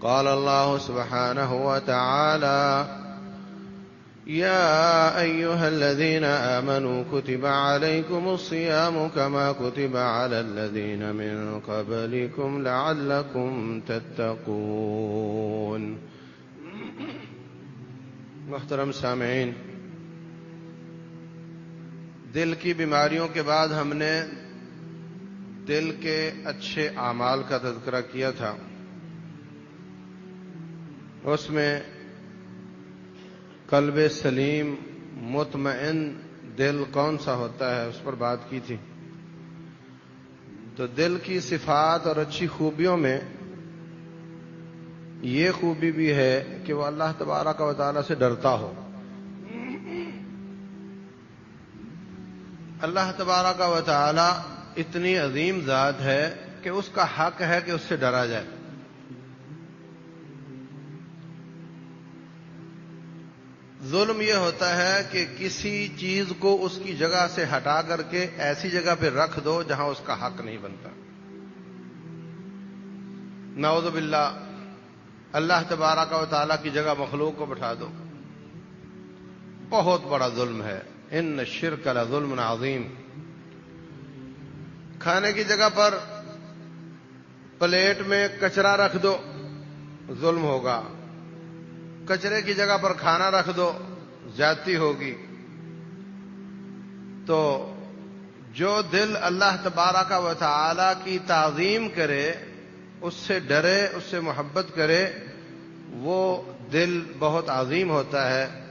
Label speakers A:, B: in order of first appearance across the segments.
A: قال الله سبحانه وتعالى: يا أيها الذين آمنوا كتب عليكم الصيام كما كتب على الذين من قبلكم لعلكم تتقون۔ محترم سامعین، دل کی بیماریوں کے بعد ہم نے دل کے اچھے اعمال کا تذکرہ کیا تھا۔ اس میں قلب سلیم مطمئن دل کون سا ہوتا ہے اس پر بات کی تھی۔ تو دل کی صفات اور اچھی خوبیوں میں یہ خوبی بھی ہے کہ وہ اللہ تبارک و تعالی سے ڈرتا ہو۔ اللہ تبارک و تعالی اتنی عظیم ذات ہے کہ اس کا حق ہے کہ اس سے ڈرا جائے۔ ظلم یہ ہوتا ہے کہ کسی چیز کو اس کی جگہ سے ہٹا کر کے ایسی جگہ پہ رکھ دو جہاں اس کا حق نہیں بنتا۔ نعوذ باللہ، اللہ تبارک و تعالیٰ کی جگہ مخلوق کو بٹھا دو، بہت بڑا ظلم ہے۔ ان الشرک لظلم عظیم۔ کھانے کی جگہ پر پلیٹ میں کچرا رکھ دو، ظلم ہوگا۔ کچرے کی جگہ پر کھانا رکھ دو، زیادتی ہوگی۔ تو جو دل اللہ تبارک و تعالی کی تعظیم کرے، اس سے ڈرے، اس سے محبت کرے، وہ دل بہت عظیم ہوتا ہے۔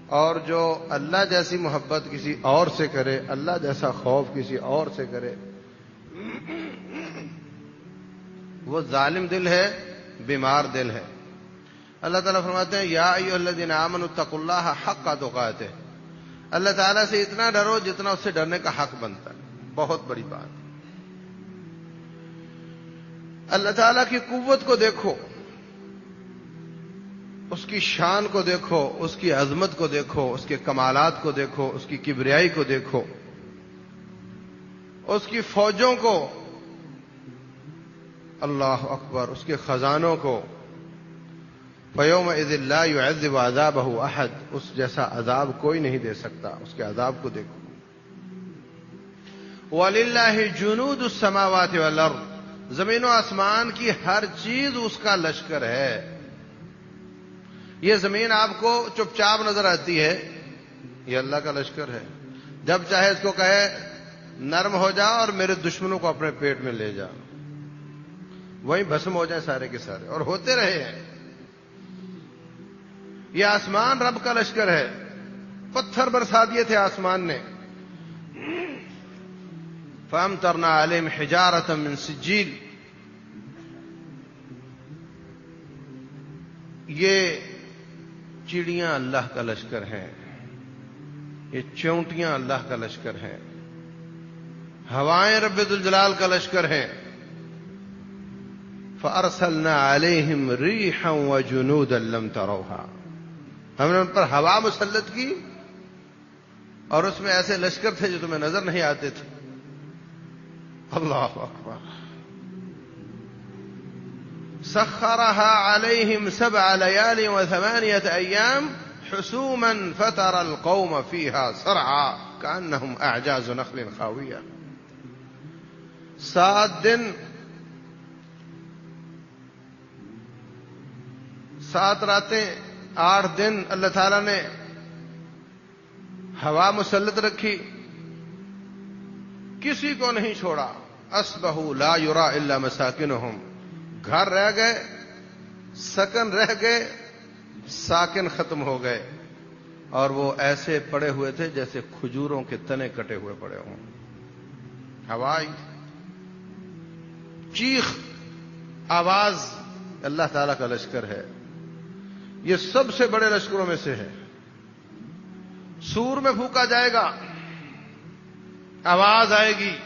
A: اور جو اللہ جیسی محبت کسی اور سے کرے، اللہ جیسا خوف کسی اور سے کرے، وہ ظالم دل ہے، بیمار دل ہے۔ اللہ تعالیٰ فرماتے ہیں: یا ایھا الذین آمنوا اتقوا اللہ حق تقاتہ۔ اللہ تعالیٰ سے اتنا ڈرو جتنا اس سے ڈرنے کا حق بنتا ہے۔ بہت بڑی بات۔ اللہ تعالیٰ کی قوت کو دیکھو، اس کی شان کو دیکھو، اس کی عظمت کو دیکھو، اس کے کمالات کو دیکھو، اس کی کبریائی کو دیکھو، اس کی فوجوں کو، اللہ اکبر، اس کے خزانوں کو۔ فَيَوْمَئِذٍ لَا يُعَذِّبُ عَذَابَهُ أَحَدٌ۔ اس جیسا عذاب کوئی نہیں دے سکتا۔ اس کے عذاب کو دیکھو۔ وَلِلَّهِ جُنُودُ السَّمَاوَاتِ وَالْأَرْضِ۔ زمین و آسمان کی ہر چیز اس کا لشکر ہے۔ یہ زمین آپ کو چپ چاپ نظر آتی ہے، یہ اللہ کا لشکر ہے۔ جب چاہے اس کو کہے نرم ہو جا اور میرے دشمنوں کو اپنے پیٹ میں لے جا، وہیں بھسم ہو جائیں سارے کے سارے، اور ہوتے رہے ہیں۔ یہ آسمان رب کا لشکر ہے۔ پتھر برسا دیے تھے آسمان نے۔ فَأَمْطَرْنَا عَلَيْهِمْ حِجَارَةً مِّن سِجِّيلٍ۔ یہ چڑیاں اللہ کا لشکر ہیں، یہ چونٹیاں اللہ کا لشکر ہیں، ہوائیں رب ذوالجلال کا لشکر ہیں۔ فَأَرْسَلْنَا عَلَيْهِمْ رِيحًا وَجُنُودًا لَّمْ تَرَوْهَا۔ ہم نے ان پر ہوا مسلط کی، اور اس میں ایسے لشکر تھے جو تمہیں نظر نہیں آتے تھے۔ اللہ اکبر۔ سخرها عليهم 7 ليال و8 أيام حسوما فترى القوم فيها صرعى كأنهم أعجاز نخل خاوية۔ 7 دن، 7 راتیں، 8 دن اللہ تعالیٰ نے ہوا مسلط رکھی، کسی کو نہیں چھوڑا۔ اصبحوا لا يرى الا مساكنهم۔ گھر رہ گئے، سکن رہ گئے، ساکن ختم ہو گئے، اور وہ ایسے پڑے ہوئے تھے جیسے کھجوروں کے تنے کٹے ہوئے پڑے ہوں۔ ہوائی چیخ، آواز اللہ تعالیٰ کا لشکر ہے۔ یہ سب سے بڑے لشکروں میں سے ہے۔ سور میں پھونکا جائے گا، آواز آئے گی،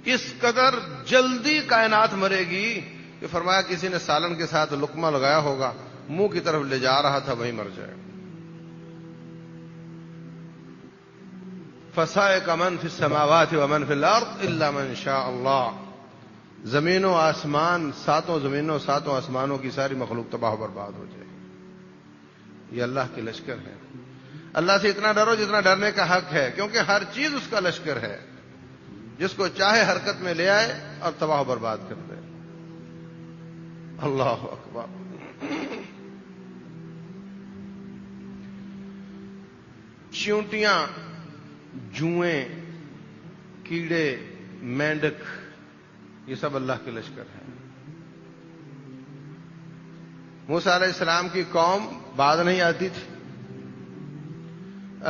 A: اس قدر جلدی کائنات مرے گی کہ فرمایا کسی نے سالن کے ساتھ لقمہ لگایا ہوگا، منہ کی طرف لے جا رہا تھا، وہیں مر جائے۔ فَصَائِقَ مَن فِي السَّمَاوَاتِ وَمَن فِي الْأَرْضِ إِلَّا مَن شَاءَ اللَّهُ۔ زمین و آسمان، ساتوں زمینوں ساتوں آسمانوں کی ساری مخلوق تباہ و برباد ہو جائے. یہ اللہ کے لشکر ہے. اللہ سے اتنا ڈرو جتنا ڈرنے کا حق ہے، کیونکہ ہر چیز اس کا لشکر ہے. جس کو چاہے حرکت میں لے آئے اور تباہ و برباد کر دے. اللہ اکبر. چیونٹیاں، جوئیں، کیڑے، مینڈک، یہ سب اللہ کے لشکر ہیں. موسیٰ علیہ السلام کی قوم باز نہیں آتی تھی.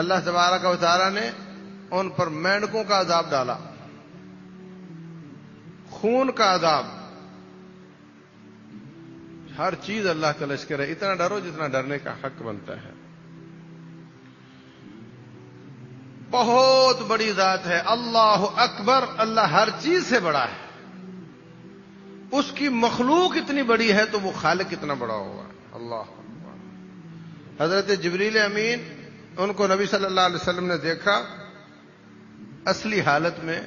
A: اللہ تبارک و تعالی نے ان پر مینڈکوں کا عذاب ڈالا، خون کا عذاب. ہر چیز اللہ کا لشکر ہے. اتنا ڈرو جتنا ڈرنے کا حق بنتا ہے. بہت بڑی ذات ہے. اللہ اکبر. اللہ ہر چیز سے بڑا ہے. اس کی مخلوق اتنی بڑی ہے تو وہ خالق کتنا بڑا ہوگا. اللہ اکبر. حضرت جبریل امین، ان کو نبی صلی اللہ علیہ وسلم نے دیکھا اصلی حالت میں.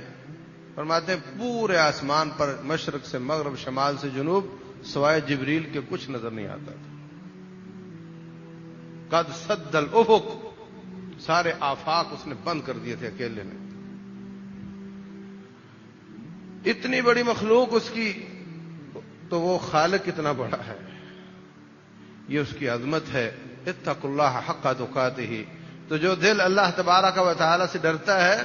A: فرماتے ہیں پورے آسمان پر مشرق سے مغرب، شمال سے جنوب، سوائے جبریل کے کچھ نظر نہیں آتا تھا. قد سد الافق. سارے آفاق اس نے بند کر دیے تھے اکیلے نے. اتنی بڑی مخلوق اس کی، تو وہ خالق کتنا بڑا ہے. یہ اس کی عظمت ہے. اتقوا اللہ حق تقاتہ. تو جو دل اللہ تبارک و تعالی سے ڈرتا ہے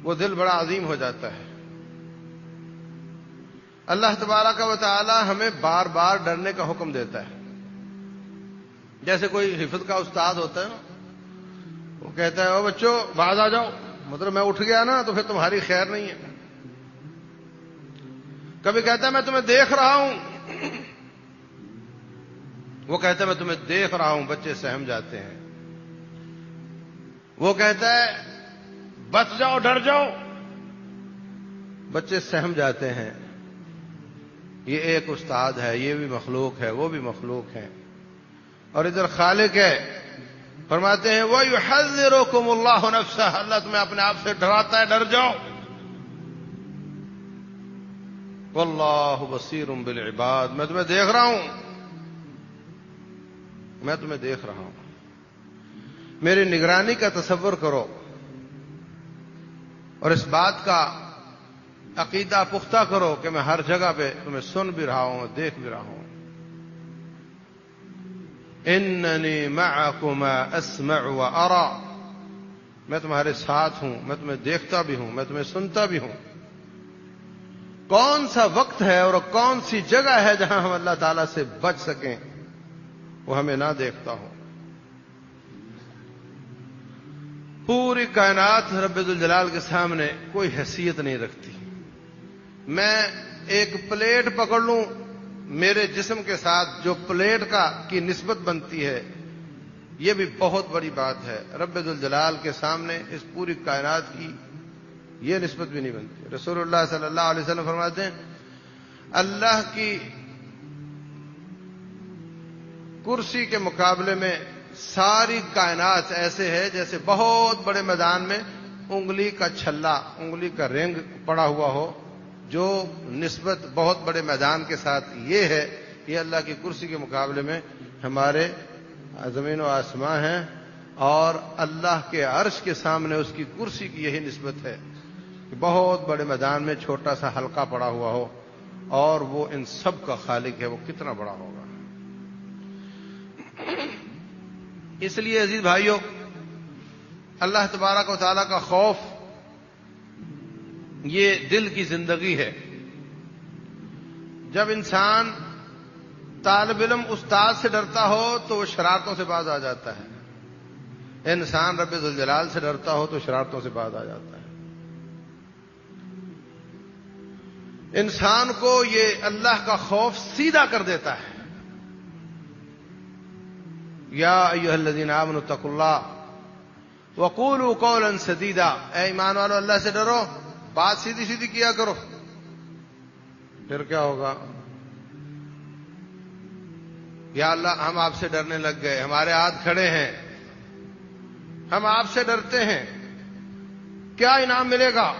A: وہ دل بڑا عظیم ہو جاتا ہے. اللہ تبارک و تعالی ہمیں بار بار ڈرنے کا حکم دیتا ہے. جیسے کوئی حفظ کا استاد ہوتا ہے نا، وہ کہتا ہے او بچوں باز آ جاؤ، مطلب میں اٹھ گیا نا تو پھر تمہاری خیر نہیں ہے. کبھی کہتا ہے میں تمہیں دیکھ رہا ہوں، وہ کہتا ہے میں تمہیں دیکھ رہا ہوں. بچے سہم جاتے ہیں. وہ کہتا ہے بچ جاؤ، ڈر جاؤ، بچے سہم جاتے ہیں. یہ ایک استاد ہے، یہ بھی مخلوق ہے، وہ بھی مخلوق ہے. اور ادھر خالق ہے. فرماتے ہیں وَيُحَذِّرُكُمُ اللَّهُ نَفْسَهُ. اللہ تمہیں اپنے آپ سے ڈراتا ہے، ڈر جاؤ. وَاللَّهُ بَصِيرٌ بِالْعِبَادِ. میں تمہیں دیکھ رہا ہوں، میں تمہیں دیکھ رہا ہوں. میری نگرانی کا تصور کرو اور اس بات کا عقیدہ پختہ کرو کہ میں ہر جگہ پہ تمہیں سن بھی رہا ہوں، دیکھ بھی رہا ہوں. اننی معکما اسمع وارى. میں تمہارے ساتھ ہوں، میں تمہیں دیکھتا بھی ہوں، میں تمہیں سنتا بھی ہوں. کون سا وقت ہے اور کون سی جگہ ہے جہاں ہم اللہ تعالی سے بچ سکیں وہ ہمیں نہ دیکھتا ہو. پوری کائنات رب ذوالجلال کے سامنے کوئی حیثیت نہیں رکھتی. میں ایک پلیٹ پکڑ لوں، میرے جسم کے ساتھ جو پلیٹ کی نسبت بنتی ہے یہ بھی بہت بڑی بات ہے. رب ذوالجلال کے سامنے اس پوری کائنات کی یہ نسبت بھی نہیں بنتی. رسول اللہ صلی اللہ علیہ وسلم فرماتے ہیں اللہ کی کرسی کے مقابلے میں ساری کائنات ایسے ہے جیسے بہت بڑے میدان میں انگلی کا چھلا، انگلی کا رنگ پڑا ہوا ہو. جو نسبت بہت بڑے میدان کے ساتھ یہ ہے، یہ اللہ کی کرسی کے مقابلے میں ہمارے زمین و آسمان ہیں. اور اللہ کے عرش کے سامنے اس کی کرسی کی یہی نسبت ہے کہ بہت بڑے میدان میں چھوٹا سا حلقہ پڑا ہوا ہو اور وہ ان سب کا خالق ہے. وہ کتنا بڑا ہوگا. اس لیے عزیز بھائیوں، اللہ تبارک و تعالیٰ کا خوف یہ دل کی زندگی ہے. جب انسان طالب علم استاد سے ڈرتا ہو تو وہ شرارتوں سے باز آ جاتا ہے. انسان رب ذوالجلال سے ڈرتا ہو تو شرارتوں سے باز آ جاتا ہے. انسان کو یہ اللہ کا خوف سیدھا کر دیتا ہے. یا ایھا الذین آمنوا اتقوا اللہ وقولوا قولا سدیدا. اے ایمان والو اللہ سے ڈرو، بات سیدھی سیدھی کیا کرو. پھر کیا ہوگا؟ یا اللہ ہم آپ سے ڈرنے لگ گئے، ہمارے ہاتھ کھڑے ہیں، ہم آپ سے ڈرتے ہیں، کیا انعام ملے گا؟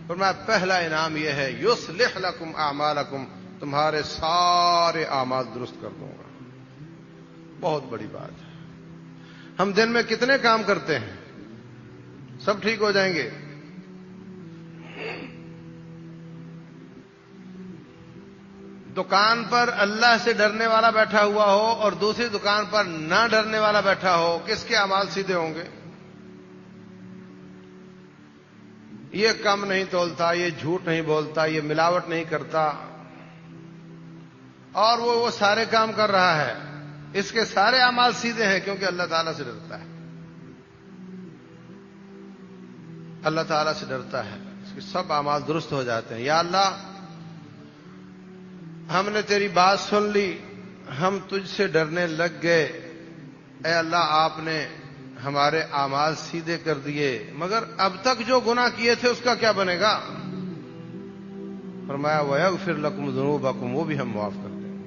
A: فرمایا پہلا انعام یہ ہے یصلح لکم اعمالکم، تمہارے سارے اعمال درست کر دوں گا۔ بہت بڑی بات ہے۔ ہم دن میں کتنے کام کرتے ہیں، سب ٹھیک ہو جائیں گے؟ دکان پر اللہ سے ڈرنے والا بیٹھا ہوا ہو اور دوسری دکان پر نہ ڈرنے والا بیٹھا ہو، کس کے اعمال سیدھے ہوں گے؟ یہ کم نہیں تولتا، یہ جھوٹ نہیں بولتا، یہ ملاوٹ نہیں کرتا، اور وہ سارے کام کر رہا ہے، اس کے سارے اعمال سیدھے ہیں کیونکہ اللہ تعالیٰ سے ڈرتا ہے۔ اللہ تعالیٰ سے ڈرتا ہے، اس کے سب اعمال درست ہو جاتے ہیں۔ یا اللہ، ہم نے تیری بات سن لی، ہم تجھ سے ڈرنے لگ گئے، اے اللہ آپ نے ہمارے اعمال سیدھے کر دیے، مگر اب تک جو گناہ کیے تھے اس کا کیا بنے گا؟ فرمایا وَيَغْفِرْ لَكُمْ ذُنُوبَكُمْ، وہ بھی ہم معاف کر دیں گے۔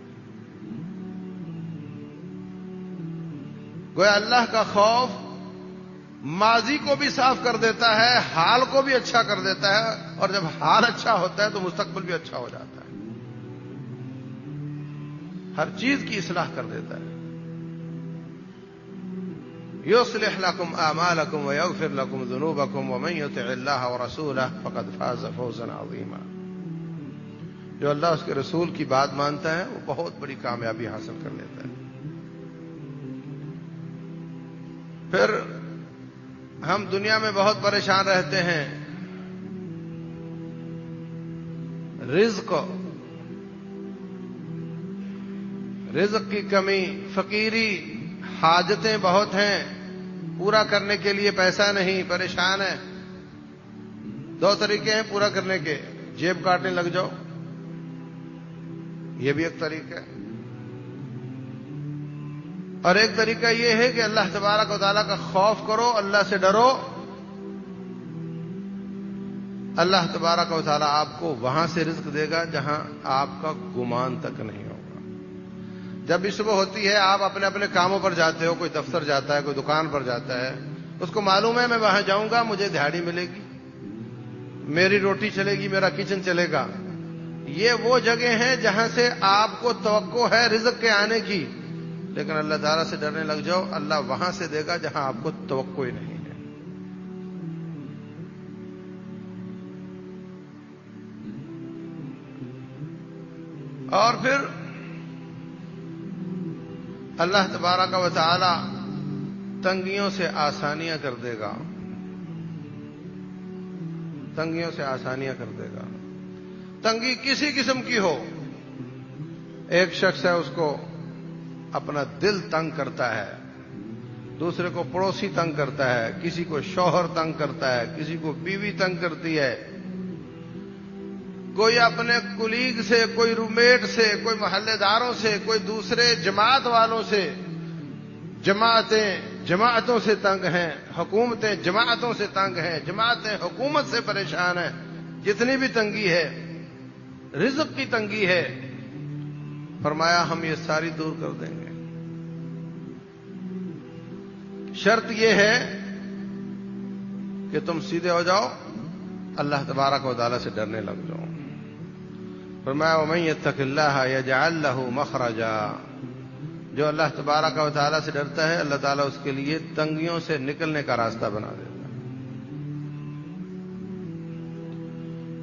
A: گویا اللہ کا خوف ماضی کو بھی صاف کر دیتا ہے، حال کو بھی اچھا کر دیتا ہے، اور جب حال اچھا ہوتا ہے تو مستقبل بھی اچھا ہو جاتا ہے، ہر چیز کی اصلاح کر دیتا ہے۔ یصلح لکم اعمالکم ویغفر لکم ذنوبکم ومن یطع اللہ ورسولہ فقد فاز فوزا عظیما۔ جو اللہ اس کے رسول کی بات مانتا ہے وہ بہت بڑی کامیابی حاصل کر لیتا ہے۔ پھر ہم دنیا میں بہت پریشان رہتے ہیں، رزق کی کمی، فقیری، حاجتیں بہت ہیں، پورا کرنے کے لیے پیسہ نہیں، پریشان ہے۔ دو طریقے ہیں پورا کرنے کے، جیب کاٹنے لگ جاؤ، یہ بھی ایک طریقہ ہے، اور ایک طریقہ یہ ہے کہ اللہ تبارک و تعالیٰ کا خوف کرو، اللہ سے ڈرو، اللہ تبارک و تعالیٰ آپ کو وہاں سے رزق دے گا جہاں آپ کا گمان تک نہیں ہوگا۔ جب بھی صبح ہوتی ہے آپ اپنے اپنے کاموں پر جاتے ہو، کوئی دفتر جاتا ہے، کوئی دکان پر جاتا ہے، اس کو معلوم ہے میں وہاں جاؤں گا مجھے دہاڑی ملے گی، میری روٹی چلے گی، میرا کچن چلے گا۔ یہ وہ جگہ ہیں جہاں سے آپ کو توقع ہے رزق کے آنے کی، لیکن اللہ تعالیٰ سے ڈرنے لگ جاؤ، اللہ وہاں سے دے گا جہاں آپ کو توقع ہی نہیں ہے۔ اور پھر اللہ تبارک و تعالی تنگیوں سے آسانیاں کر دے گا، تنگیوں سے آسانیاں کر دے گا۔ تنگی کسی قسم کی ہو، ایک شخص ہے اس کو اپنا دل تنگ کرتا ہے، دوسرے کو پڑوسی تنگ کرتا ہے، کسی کو شوہر تنگ کرتا ہے، کسی کو بیوی تنگ کرتی ہے، کوئی اپنے کولیگ سے، کوئی رومیٹ سے، کوئی محلے داروں سے، کوئی دوسرے جماعت والوں سے، جماعتوں سے تنگ ہیں، حکومتیں جماعتوں سے تنگ ہیں، جماعتیں حکومت سے پریشان ہیں۔ جتنی بھی تنگی ہے، رزق کی تنگی ہے، فرمایا ہم یہ ساری دور کر دیں گے۔ شرط یہ ہے کہ تم سیدھے ہو جاؤ، اللہ تبارک و تعالیٰ سے ڈرنے لگ جاؤ۔ فرمایا وَمَن يَتَّقِ اللَّهَ يَجْعَل لَّهُ مَخْرَجًا، جو اللہ تبارک و تعالیٰ سے ڈرتا ہے اللہ تعالیٰ اس کے لیے تنگیوں سے نکلنے کا راستہ بنا دیتا ہے،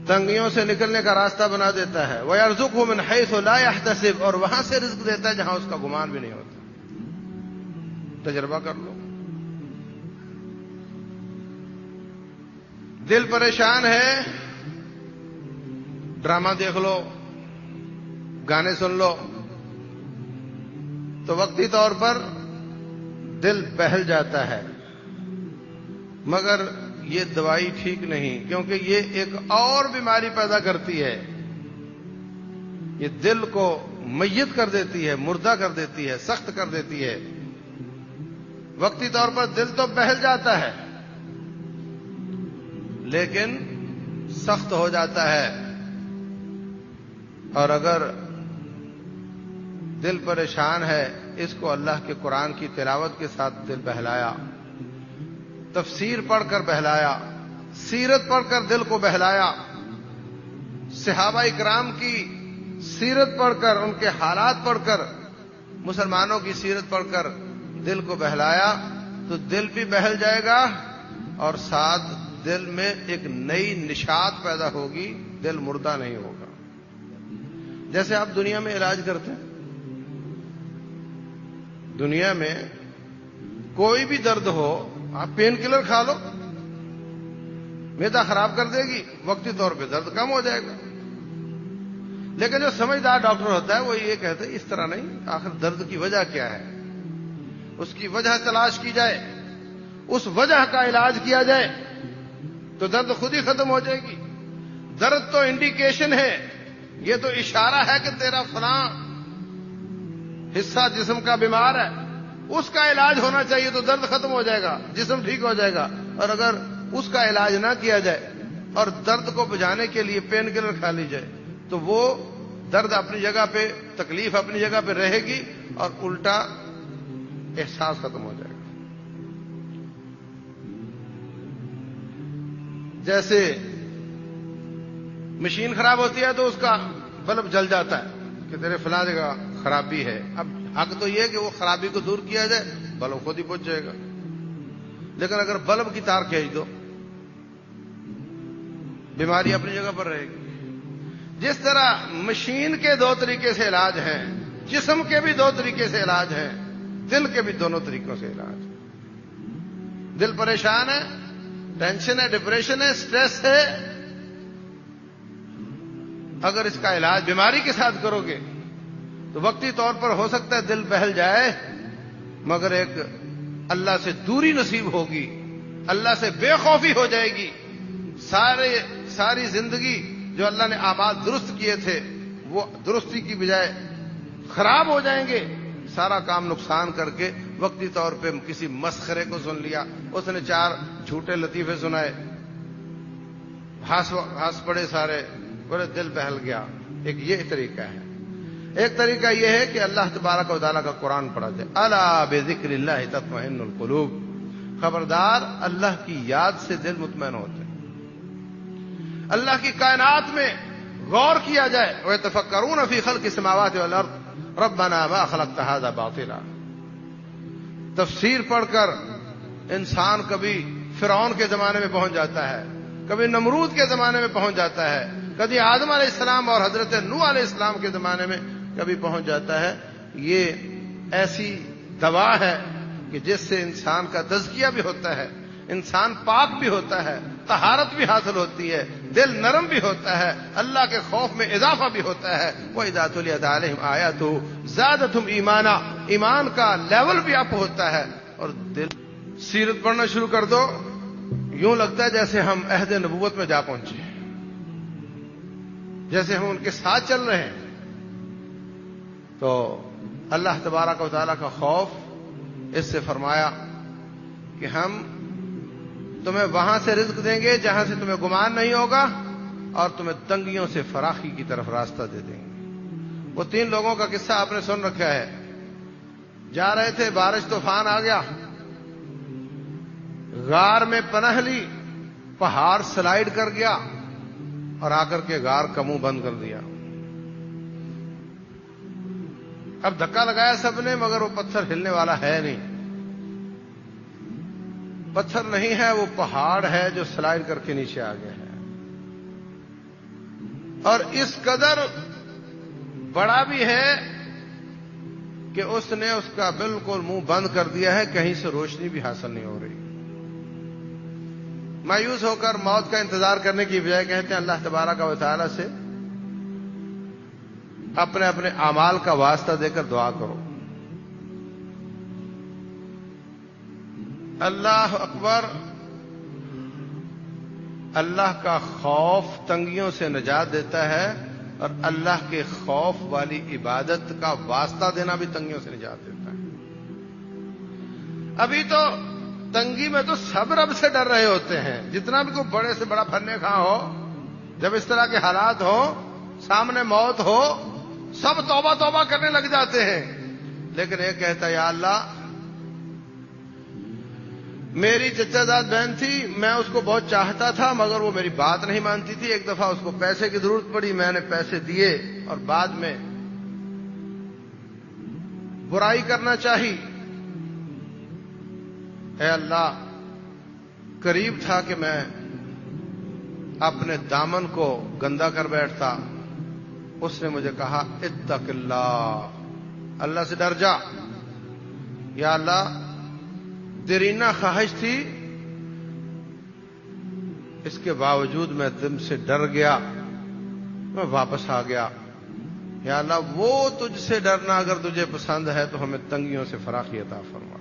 A: تنگیوں سے نکلنے کا راستہ بنا دیتا ہے۔ وَيَرْزُقْهُ مِنْ حَيْثُ لَا يَحْتَسِبُ، اور وہاں سے رزق دیتا ہے جہاں اس کا گمان بھی نہیں ہوتا۔ تجربہ کر لو، دل پریشان ہے، ڈرامہ دیکھ لو، گانے سن لو، تو وقتی طور پر دل بہل جاتا ہے، مگر یہ دوائی ٹھیک نہیں، کیونکہ یہ ایک اور بیماری پیدا کرتی ہے، یہ دل کو میت کر دیتی ہے، مردہ کر دیتی ہے، سخت کر دیتی ہے۔ وقتی طور پر دل تو بہل جاتا ہے لیکن سخت ہو جاتا ہے، اور اگر دل پریشان ہے، اس کو اللہ کے قرآن کی تلاوت کے ساتھ دل بہلایا، تفسیر پڑھ کر بہلایا، سیرت پڑھ کر دل کو بہلایا، صحابہ اکرام کی سیرت پڑھ کر، ان کے حالات پڑھ کر، مسلمانوں کی سیرت پڑھ کر دل کو بہلایا، تو دل بھی بہل جائے گا اور ساتھ دل میں ایک نئی نشاط پیدا ہوگی، دل مردہ نہیں ہوگا۔ جیسے آپ دنیا میں علاج کرتے ہیں، دنیا میں کوئی بھی درد ہو آپ پین کلر کھا لو، معدہ خراب کر دے گی، وقتی طور پہ درد کم ہو جائے گا۔ لیکن جو سمجھدار ڈاکٹر ہوتا ہے وہ یہ کہتا ہے اس طرح نہیں، آخر درد کی وجہ کیا ہے، اس کی وجہ تلاش کی جائے، اس وجہ کا علاج کیا جائے تو درد خود ہی ختم ہو جائے گی۔ درد تو انڈیکیشن ہے، یہ تو اشارہ ہے کہ تیرا فلاں حصہ جسم کا بیمار ہے، اس کا علاج ہونا چاہیے تو درد ختم ہو جائے گا، جسم ٹھیک ہو جائے گا۔ اور اگر اس کا علاج نہ کیا جائے اور درد کو بجھانے کے لیے پین کلر کھا لی جائے تو وہ درد اپنی جگہ پہ، تکلیف اپنی جگہ پہ رہے گی اور الٹا احساس ختم ہو جائے گا۔ جیسے مشین خراب ہوتی ہے تو اس کا بلب جل جاتا ہے کہ تیرے فلاں جگہ خرابی ہے، اب حق تو یہ ہے کہ وہ خرابی کو دور کیا جائے، بلب خود ہی پہنچ جائے گا۔ لیکن اگر بلب کی تار کھینچ دو بیماری اپنی جگہ پر رہے گی۔ جس طرح مشین کے دو طریقے سے علاج ہیں، جسم کے بھی دو طریقے سے علاج ہیں، دل کے بھی دونوں طریقوں سے علاج ہے۔ دل پریشان ہے، ٹینشن ہے، ڈپریشن ہے، سٹریس ہے، اگر اس کا علاج بیماری کے ساتھ کرو گے تو وقتی طور پر ہو سکتا ہے دل بہل جائے، مگر ایک اللہ سے دوری نصیب ہوگی، اللہ سے بے خوفی ہو جائے گی، ساری زندگی جو اللہ نے اعمال درست کیے تھے وہ درستی کی بجائے خراب ہو جائیں گے، سارا کام نقصان کر کے وقتی طور پہ کسی مسخرے کو سن لیا، اس نے 4 جھوٹے لطیفے سنائے، ہنس پڑے سارے، بولے دل بہل گیا۔ ایک یہ طریقہ ہے۔ ایک طریقہ یہ ہے کہ اللہ تبارک و تعالیٰ کا قرآن پڑھا جائے، الا بذکر اللہ تطمئن القلوب، خبردار اللہ کی یاد سے دل مطمئن ہوتے ہیں۔ اللہ کی کائنات میں غور کیا جائے، وَيَتَفَكَّرُونَ فِي خَلْقِ السَّمَاوَاتِ وَالْأَرْضِ رَبَّنَا مَا خَلَقْتَ هَذَا بَاطِلًا۔ تفسیر پڑھ کر انسان کبھی فرعون کے زمانے میں پہنچ جاتا ہے، کبھی نمرود کے زمانے میں پہنچ جاتا ہے، کبھی آدم علیہ السلام اور حضرت نوح علیہ السلام کے زمانے میں کبھی پہنچ جاتا ہے۔ یہ ایسی دوا ہے کہ جس سے انسان کا تزکیہ بھی ہوتا ہے، انسان پاک بھی ہوتا ہے، طہارت بھی حاصل ہوتی ہے، دل نرم بھی ہوتا ہے، اللہ کے خوف میں اضافہ بھی ہوتا ہے۔ وَإِذَا تُلِيَتْ عَلَيْهِمْ آيَاتُهُ زَادَتْهُمْ ایمانا، ایمان کا لیول بھی اپ ہوتا ہے۔ اور دل سیرت پڑھنا شروع کر دو، یوں لگتا ہے جیسے ہم عہد نبوت میں جا پہنچے، جیسے ہم ان کے ساتھ چل رہے ہیں۔ تو اللہ تبارک و تعالیٰ کا خوف، اس سے فرمایا کہ ہم تمہیں وہاں سے رزق دیں گے جہاں سے تمہیں گمان نہیں ہوگا، اور تمہیں تنگیوں سے فراخی کی طرف راستہ دے دیں گے۔ وہ 3 لوگوں کا قصہ آپ نے سن رکھا ہے، جا رہے تھے، بارش طوفان آ گیا، غار میں پناہ لی، پہاڑ سلائیڈ کر گیا اور آ کر کے غار کا منہ بند کر دیا۔ اب دھکا لگایا سب نے، مگر وہ پتھر ہلنے والا ہے نہیں، پتھر نہیں ہے، وہ پہاڑ ہے جو سلائیڈ کر کے نیچے آ گیا ہے، اور اس قدر بڑا بھی ہے کہ اس نے اس کا بالکل منہ بند کر دیا ہے، کہیں سے روشنی بھی حاصل نہیں ہو رہی۔ مایوس ہو کر موت کا انتظار کرنے کی بجائے کہتے ہیں اللہ تبارک و تعالی سے اپنے اپنے اعمال کا واسطہ دے کر دعا کرو۔ اللہ اکبر، اللہ کا خوف تنگیوں سے نجات دیتا ہے، اور اللہ کے خوف والی عبادت کا واسطہ دینا بھی تنگیوں سے نجات دیتا ہے۔ ابھی تو تنگی میں تو سب رب سے ڈر رہے ہوتے ہیں، جتنا بھی کوئی بڑے سے بڑا پھرنے کھا ہو، جب اس طرح کے حالات ہو، سامنے موت ہو، سب توبہ توبہ کرنے لگ جاتے ہیں۔ لیکن ایک کہتا ہے یا اللہ میری چچا زاد بہن تھی، میں اس کو بہت چاہتا تھا مگر وہ میری بات نہیں مانتی تھی۔ ایک دفعہ اس کو پیسے کی ضرورت پڑی، میں نے پیسے دیے اور بعد میں برائی کرنا چاہی۔ اے اللہ، قریب تھا کہ میں اپنے دامن کو گندا کر بیٹھتا۔ اس نے مجھے کہا اتق اللہ، اللہ سے ڈر جا۔ یا اللہ، دیرینہ خواہش تھی، اس کے باوجود میں تم سے ڈر گیا، میں واپس آ گیا۔ یا اللہ، وہ تجھ سے ڈرنا اگر تجھے پسند ہے تو ہمیں تنگیوں سے فراخی عطا فرما۔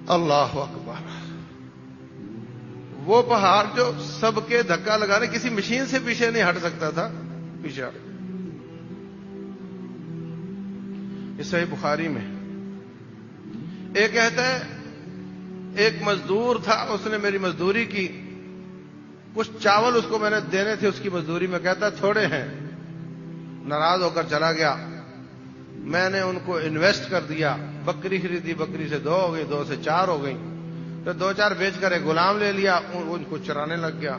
A: اللہ اکبر۔ وہ پہاڑ جو سب کے دھکا لگانے، کسی مشین سے پیچھے نہیں ہٹ سکتا تھا، پیچھے ہٹ۔ یہ صحیح بخاری میں ایک کہتا ہے، ایک مزدور تھا، اس نے میری مزدوری کی، کچھ چاول اس کو میں نے دینے تھے اس کی مزدوری میں، کہتا تھوڑے ہیں، ناراض ہو کر چلا گیا۔ میں نے ان کو انویسٹ کر دیا، بکری خریدی، بکری سے 2 ہو گئی، 2 سے 4 ہو گئی، پھر 2-4 بیچ کر ایک غلام لے لیا، ان کو چرانے لگ گیا۔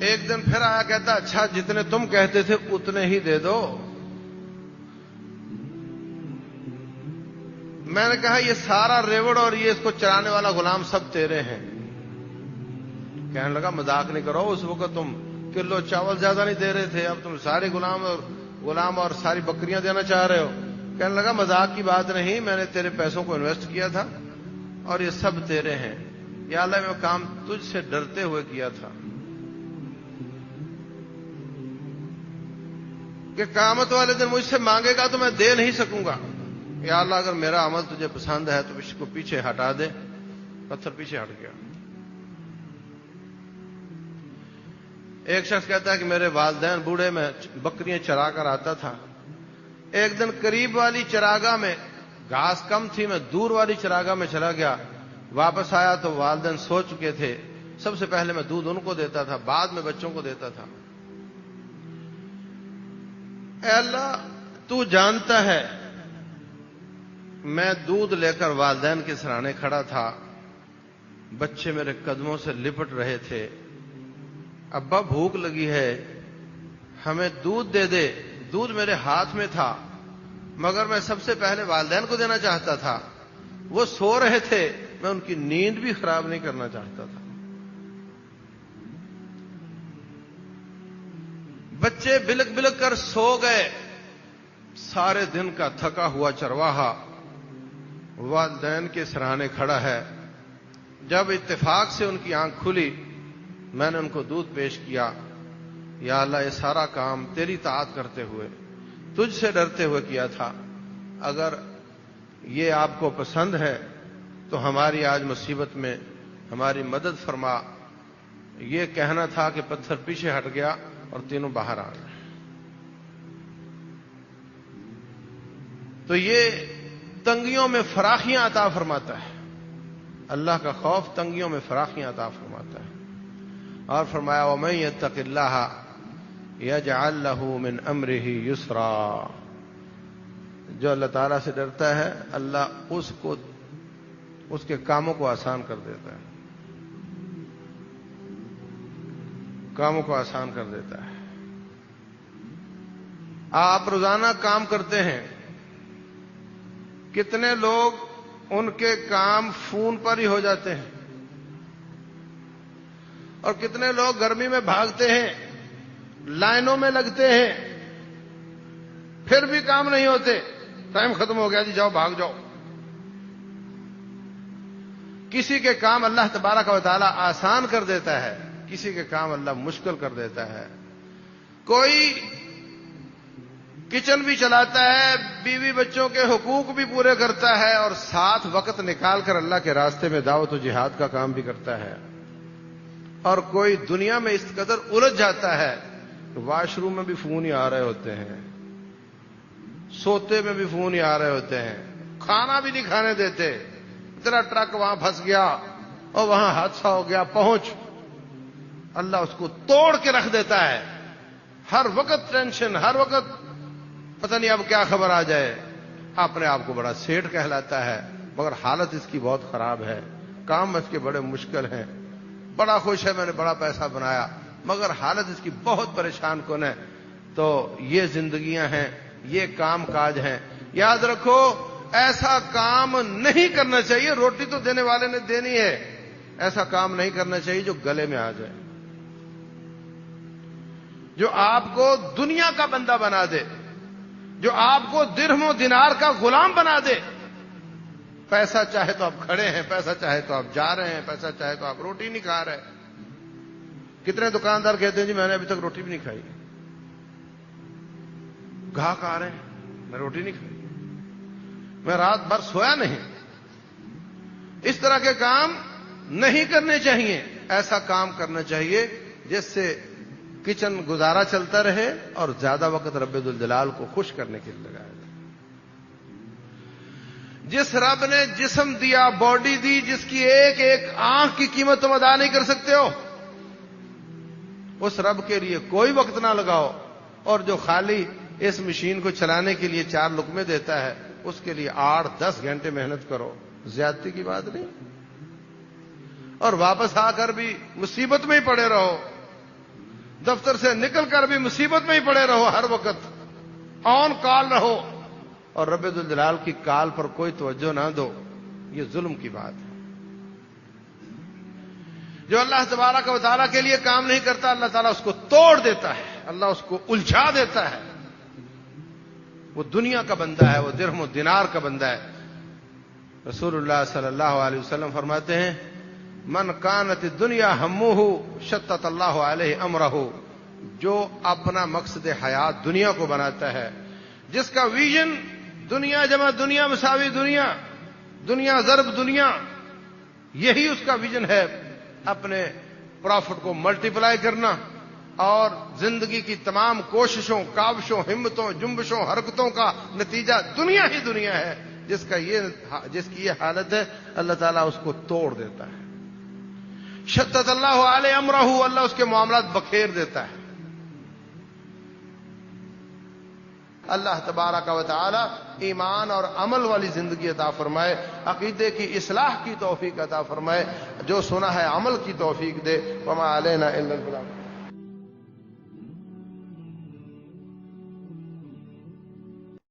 A: ایک دن پھر آیا، کہتا اچھا جتنے تم کہتے تھے اتنے ہی دے دو۔ میں نے کہا یہ سارا ریوڑ اور یہ اس کو چرانے والا غلام سب تیرے ہیں۔ کہنے لگا مذاق نہیں کرو، اس وقت تم کلو چاول زیادہ نہیں دے رہے تھے، اب تم سارے غلام اور ساری بکریاں دینا چاہ رہے ہو۔ کہنے لگا مذاق کی بات نہیں، میں نے تیرے پیسوں کو انویسٹ کیا تھا اور یہ سب تیرے ہیں۔ یا اللہ، میں کام تجھ سے ڈرتے ہوئے کیا تھا کہ قیامت والے دن مجھ سے مانگے گا تو میں دے نہیں سکوں گا۔ یا اللہ، اگر میرا عمل تجھے پسند ہے تو اس کو پیچھے ہٹا دے۔ پتھر پیچھے ہٹ گیا۔ ایک شخص کہتا ہے کہ میرے والدین بوڑھے، میں بکریاں چرا کر آتا تھا۔ ایک دن قریب والی چراگاہ میں گھاس کم تھی، میں دور والی چراگاہ میں چلا گیا، واپس آیا تو والدین سو چکے تھے۔ سب سے پہلے میں دودھ ان کو دیتا تھا، بعد میں بچوں کو دیتا تھا۔ اے اللہ، تو جانتا ہے میں دودھ لے کر والدین کے سرانے کھڑا تھا، بچے میرے قدموں سے لپٹ رہے تھے، ابا بھوک لگی ہے، ہمیں دودھ دے دے۔ دودھ میرے ہاتھ میں تھا مگر میں سب سے پہلے والدین کو دینا چاہتا تھا، وہ سو رہے تھے، میں ان کی نیند بھی خراب نہیں کرنا چاہتا تھا۔ بچے بلک بلک کر سو گئے، سارے دن کا تھکا ہوا چرواہا والدین کے سرانے کھڑا ہے۔ جب اتفاق سے ان کی آنکھ کھلی، میں نے ان کو دودھ پیش کیا۔ یا اللہ، یہ سارا کام تیری اطاعت کرتے ہوئے، تجھ سے ڈرتے ہوئے کیا تھا، اگر یہ آپ کو پسند ہے تو ہماری آج مصیبت میں ہماری مدد فرما۔ یہ کہنا تھا کہ پتھر پیچھے ہٹ گیا اور تینوں باہر آ گئے۔ تو یہ تنگیوں میں فراخیاں عطا فرماتا ہے، اللہ کا خوف تنگیوں میں فراخیاں عطا فرماتا ہے۔ اور فرمایا وَمَن يَتَّقِ اللَّهَ يَجْعَل لَّهُ مِنْ أَمْرِهِ يُسْرًا، جو اللہ تعالیٰ سے ڈرتا ہے اللہ اس کے کاموں کو آسان کر دیتا ہے، کاموں کو آسان کر دیتا ہے۔ آپ روزانہ کام کرتے ہیں، کتنے لوگ ان کے کام فون پر ہی ہو جاتے ہیں، اور کتنے لوگ گرمی میں بھاگتے ہیں، لائنوں میں لگتے ہیں، پھر بھی کام نہیں ہوتے، ٹائم ختم ہو گیا جی جاؤ بھاگ جاؤ۔ کسی کے کام اللہ تبارک و تعالی آسان کر دیتا ہے، کسی کے کام اللہ مشکل کر دیتا ہے۔ کوئی کچن بھی چلاتا ہے، بیوی بچوں کے حقوق بھی پورے کرتا ہے، اور ساتھ وقت نکال کر اللہ کے راستے میں دعوت و جہاد کا کام بھی کرتا ہے۔ اور کوئی دنیا میں اس قدر الجھ جاتا ہے کہ واش روم میں بھی فون ہی آ رہے ہوتے ہیں، سوتے میں بھی فون ہی آ رہے ہوتے ہیں، کھانا بھی نہیں کھانے دیتے، تیرا ٹرک وہاں پھنس گیا اور وہاں حادثہ ہو گیا، پہنچ۔ اللہ اس کو توڑ کے رکھ دیتا ہے، ہر وقت ٹینشن، ہر وقت پتہ نہیں اب کیا خبر آ جائے، اپنے آپ کو بڑا سیٹ کہلاتا ہے، مگر حالت اس کی بہت خراب ہے، کام اس کے بڑے مشکل ہیں، بڑا خوش ہے میں نے بڑا پیسہ بنایا، مگر حالت اس کی بہت پریشان کن ہے۔ تو یہ زندگیاں ہیں، یہ کام کاج ہیں۔ یاد رکھو ایسا کام نہیں کرنا چاہیے، روٹی تو دینے والے نے دینی ہے، ایسا کام نہیں کرنا چاہیے جو گلے میں آ جائے، جو آپ کو دنیا کا بندہ بنا دے، جو آپ کو درہم و دینار کا غلام بنا دے۔ پیسہ چاہے تو آپ کھڑے ہیں، پیسہ چاہے تو آپ جا رہے ہیں، پیسہ چاہے تو آپ روٹی نہیں کھا رہے۔ کتنے دکاندار کہتے ہیں جی میں نے ابھی تک روٹی بھی نہیں کھائی، گاہک آ رہے ہیں میں روٹی نہیں کھائی، میں رات بھر سویا نہیں۔ اس طرح کے کام نہیں کرنے چاہیے، ایسا کام کرنا چاہیے جس سے کچن گزارا چلتا رہے اور زیادہ وقت رب ذوالجلال کو خوش کرنے کے لیے لگایا جائے۔ جس رب نے جسم دیا، باڈی دی، جس کی ایک ایک آنکھ کی قیمت تم ادا نہیں کر سکتے ہو، اس رب کے لیے کوئی وقت نہ لگاؤ، اور جو خالی اس مشین کو چلانے کے لیے 4 لقمے دیتا ہے اس کے لیے 8-10 گھنٹے محنت کرو، زیادتی کی بات نہیں، اور واپس آ کر بھی مصیبت میں ہی پڑے رہو، دفتر سے نکل کر بھی مصیبت میں ہی پڑے رہو، ہر وقت آن کال رہو اور رب ذوالجلال کی کال پر کوئی توجہ نہ دو، یہ ظلم کی بات ہے۔ جو اللہ تبارک و تعالیٰ کے لیے کام نہیں کرتا، اللہ تعالیٰ اس کو توڑ دیتا ہے، اللہ اس کو الجھا دیتا ہے۔ وہ دنیا کا بندہ ہے، وہ درہم و دینار کا بندہ ہے۔ رسول اللہ صلی اللہ علیہ وسلم فرماتے ہیں من کانت الدنیا ہمہ شتت اللہ علیہ امرہ، جو اپنا مقصد حیات دنیا کو بناتا ہے، جس کا ویژن دنیا جمع دنیا مساوی دنیا، دنیا ضرب دنیا، یہی اس کا ویژن ہے، اپنے پروفٹ کو ملٹی پلائی کرنا اور زندگی کی تمام کوششوں، کاوشوں، ہمتوں، جنبشوں، حرکتوں کا نتیجہ دنیا ہی دنیا ہے، جس کی یہ حالت ہے، اللہ تعالیٰ اس کو توڑ دیتا ہے۔ شتت اللہ علیہ امرہ، اللہ اس کے معاملات بکھیر دیتا ہے۔ اللہ تبارک و تعالی ایمان اور عمل والی زندگی عطا فرمائے، عقیدے کی اصلاح کی توفیق عطا فرمائے، جو سنا ہے عمل کی توفیق دے۔ وما علینا الا البلاغ۔